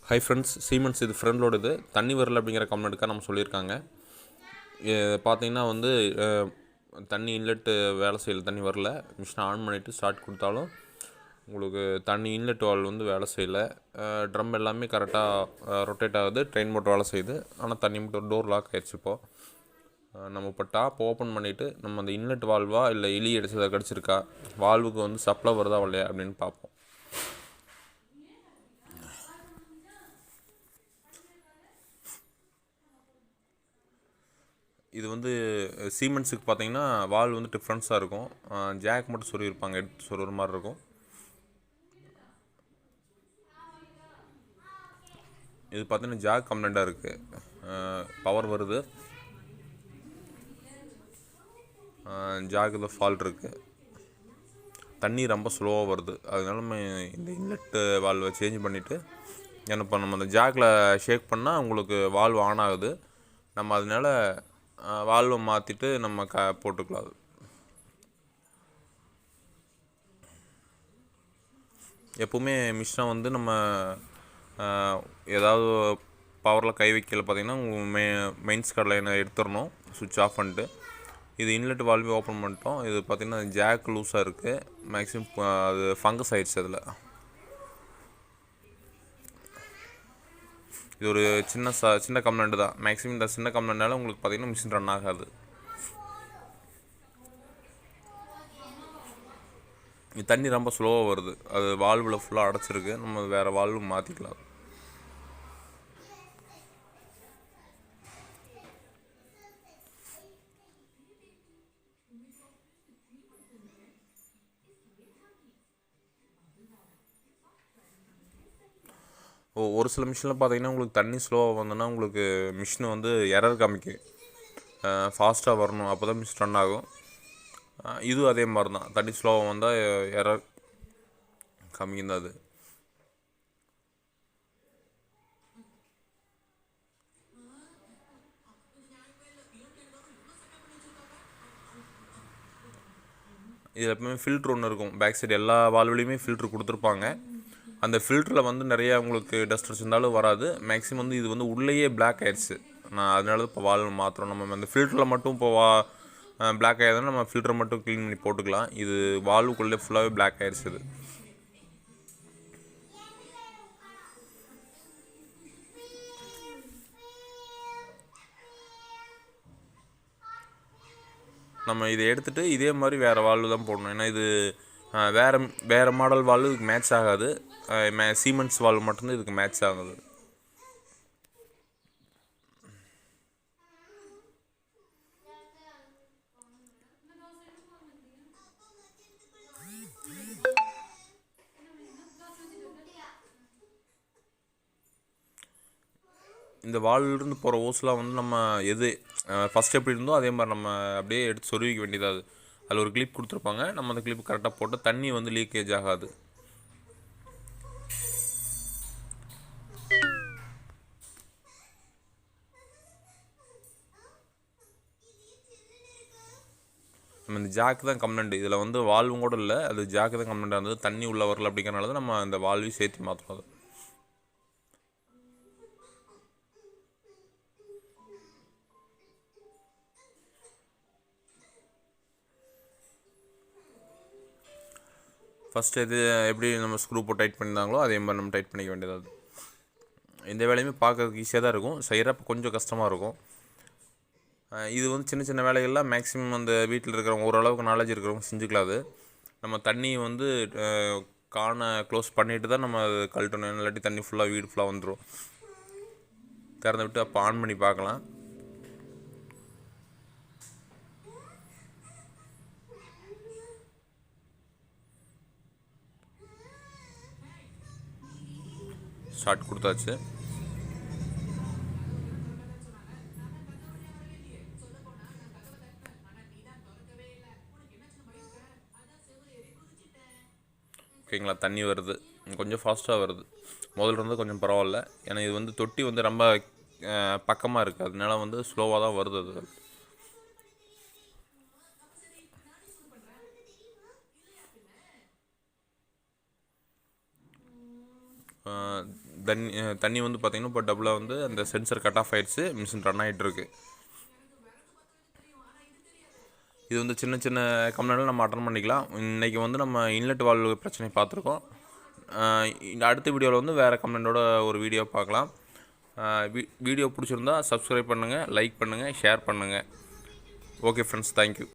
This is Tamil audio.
ஹை ஃப்ரெண்ட்ஸ், சீமென்ஸ் இது ஃப்ரண்ட்லோடு. இது தண்ணி வரல அப்படிங்கிற கம்ப்ளைண்ட்டுக்காக நம்ம சொல்லியிருக்காங்க. பார்த்தீங்கன்னா வந்து தண்ணி இன்லெட்டு வேலை செய்யல, தண்ணி வரல. மிஷினை ஆன் பண்ணிவிட்டு ஸ்டார்ட் கொடுத்தாலும் உங்களுக்கு தண்ணி இன்லெட் வால்வ் வந்து வேலை செய்யலை. ட்ரம் எல்லாமே கரெக்டாக ரொட்டேட் ஆகுது, ட்ரெயின் மோட்டர் வேலை செய்யுது. ஆனால் தண்ணி மட்டும் டோர் லாக் ஆகிடுச்சு. இப்போது நம்ம இப்போ டாப் ஓப்பன் பண்ணிவிட்டு நம்ம அந்த இன்லெட் வால்வா இல்லை எலி அடிச்சதை கடிச்சிருக்கா, வால்வுக்கு வந்து சப்ளை வருதா இல்லையா அப்படின்னு பார்ப்போம். இது வந்து சீமென்ஸுக்கு பார்த்தீங்கன்னா வால்வ் வந்து டிஃப்ரென்ஸாக இருக்கும். ஜாக் மட்டும் சொருகிருப்பாங்க, எடுத்து சொருகிற மாதிரி இருக்கும். இது பார்த்தீங்கன்னா ஜாக் கம்ப்ளைண்ட்டாக இருக்குது. பவர் வருது, ஜாக் இதில் ஃபால்ட் இருக்குது. தண்ணி ரொம்ப ஸ்லோவாக வருது. அதனால நம்ம இந்த இன்லெட்டு வால்வை சேஞ்ச் பண்ணிவிட்டு இப்போ நம்ம அந்த ஜாக்கில் ஷேக் பண்ணால் உங்களுக்கு வால்வ் ஆன் ஆகுது. நம்ம அதனால வால்வை மாற்றிட்டு நம்ம போட்டுக்கலாம். எப்போவுமே மிஷினை வந்து நம்ம ஏதாவது பவரில் கை வைக்கல பார்த்தீங்கன்னா மெயின்ஸ் கார்டில் எடுத்துடணும், சுவிட்ச் ஆஃப் பண்ணிட்டு. இது இன்லெட் வால்வே ஓப்பன் பண்ணிட்டோம். இது பார்த்திங்கன்னா ஜாக் லூஸாக இருக்குது. மேக்ஸிமம் அது ஃபங்கஸ் ஆகிடுச்சு. அதில் இது ஒரு சின்ன கம்ப்ளைண்ட் தான். மேக்ஸிமம் இந்த சின்ன கம்ப்ளைண்ட்னால உங்களுக்கு பார்த்திங்கன்னா மிஷின் ரன் ஆகாது. தண்ணி ரொம்ப ஸ்லோவாக வருது. அது வால்வில் ஃபுல்லாக அடைச்சிருக்கு. நம்ம வேறு வால்வு மாற்றிக்கலாம். ஒரு சில மிஷினில் பார்த்தீங்கன்னா உங்களுக்கு தண்ணி ஸ்லோவாக வந்தோன்னா உங்களுக்கு மிஷினை வந்து எரர் காமிக்கும். ஃபாஸ்ட்டாக வரணும், அப்போ தான் மிஷின் ரன் ஆகும். இதுவும் அதே மாதிரி தான். தண்ணி ஸ்லோவாக வந்தால் எரர் காமிக்கும் தான். அது இதில் எப்பவுமே ஃபில்ட்ரு ஒன்று இருக்கும். பேக் சைடு எல்லா வால்வுலேயுமே ஃபில்ட்ரு கொடுத்துருப்பாங்க. அந்த ஃபில்டரில் வந்து நிறையா உங்களுக்கு டஸ்ட் இருந்தாலும் வராது. மேக்ஸிமம் வந்து இது வந்து உள்ளேயே பிளாக் ஆயிடுச்சு. அதனால தான் இப்போ வால்வு மாற்றுறோம். நம்ம அந்த ஃபில்டரில் மட்டும் இப்போ பிளாக் ஆகிடுதுன்னா நம்ம ஃபில்டரை மட்டும் க்ளீன் பண்ணி போட்டுக்கலாம். இது வால்வுக்குள்ளே ஃபுல்லாகவே பிளாக் ஆயிடுச்சு. இது நம்ம இதை எடுத்துகிட்டு இதே மாதிரி வேறு வால்வு தான் போடணும். ஏன்னா இது வேறு மாடல் வால்வு இதுக்கு மேட்ச் ஆகாது. சீமென்ஸ் வால்வு மட்டும்தான் இதுக்கு மேட்ச் ஆகுது. இந்த வால்விலிருந்து போகிற ஓஸ்லாம் வந்து நம்ம எது ஃபஸ்ட் எப்படி இருந்தோ அதே மாதிரி நம்ம அப்படியே எடுத்து சொருவிக்க வேண்டியது. அதில் ஒரு கிளிப் கொடுத்துருப்பாங்க. நம்ம அந்த கிளிப் கரெக்டாக போட்டு தண்ணி வந்து லீக்கேஜ் ஆகாது. நம்ம இந்த ஜாக்கு தான் கம்ப்ளைண்ட். இதில் வந்து வால்வும் கூட இல்லை, அது ஜாக்கு தான் கம்ப்ளைண்ட்டாக இருந்தது. தண்ணி உள்ளே வரல அப்படிங்கிறனால தான் நம்ம அந்த வால்வையும் சேர்த்து மாற்றணும். ஃபஸ்ட்டு இது எப்படி நம்ம ஸ்க்ரூ போட்டு டைட் பண்ணியிருந்தாங்களோ அதே மாதிரி நம்ம டைட் பண்ணிக்க வேண்டியது. இந்த வேலையுமே பார்க்கறதுக்கு ஈஸியாக தான் இருக்கும், செய்கிறப்ப கொஞ்சம் கஷ்டமாக இருக்கும். இது வந்து சின்ன சின்ன வேலைகள்லாம் மேக்ஸிமம் அந்த வீட்டில் இருக்கிறவங்க ஓரளவுக்கு நாலேஜ் இருக்கிறவங்க செஞ்சுக்கலாம். அது நம்ம தண்ணி வந்து க்ளோஸ் பண்ணிவிட்டு தான் நம்ம அது கழட்டணும். இல்லாட்டி தண்ணி ஃபுல்லாக வீடு ஃபுல்லாக வந்துடும். திறந்து விட்டு அப்போ ஆன் பண்ணி பார்க்கலாம். ஸ்டார்ட் கொடுத்தாச்சு. ஓகேங்களா, தண்ணி வருது, கொஞ்சம் ஃபாஸ்ட்டாக வருது. முதல்ல இருந்து கொஞ்சம் பரவாயில்ல. ஏன்னா இது வந்து தொட்டி வந்து ரொம்ப பக்கமாக இருக்குது, அதனால வந்து ஸ்லோவாக தான் வருது. அது தண்ணி வந்து பார்த்திங்கன்னா இப்போ டபுளாக வந்து அந்த சென்சர் கட் ஆஃப் ஆகிடுச்சு, மிஷின் ரன் ஆகிட்டுருக்கு. இது வந்து சின்ன சின்ன கம்ப்ளைண்ட்டில் நம்ம அட்டன் பண்ணிக்கலாம். இன்றைக்கி வந்து நம்ம இன்லெட் வால்வு பிரச்சனை பார்த்துருக்கோம். அடுத்த வீடியோவில் வந்து வேறு கம்ப்ளைண்ட்டோட ஒரு வீடியோ பார்க்கலாம். வீடியோ பிடிச்சிருந்தா சப்ஸ்கிரைப் பண்ணுங்கள், லைக் பண்ணுங்கள், ஷேர் பண்ணுங்கள். Okay friends, thank you.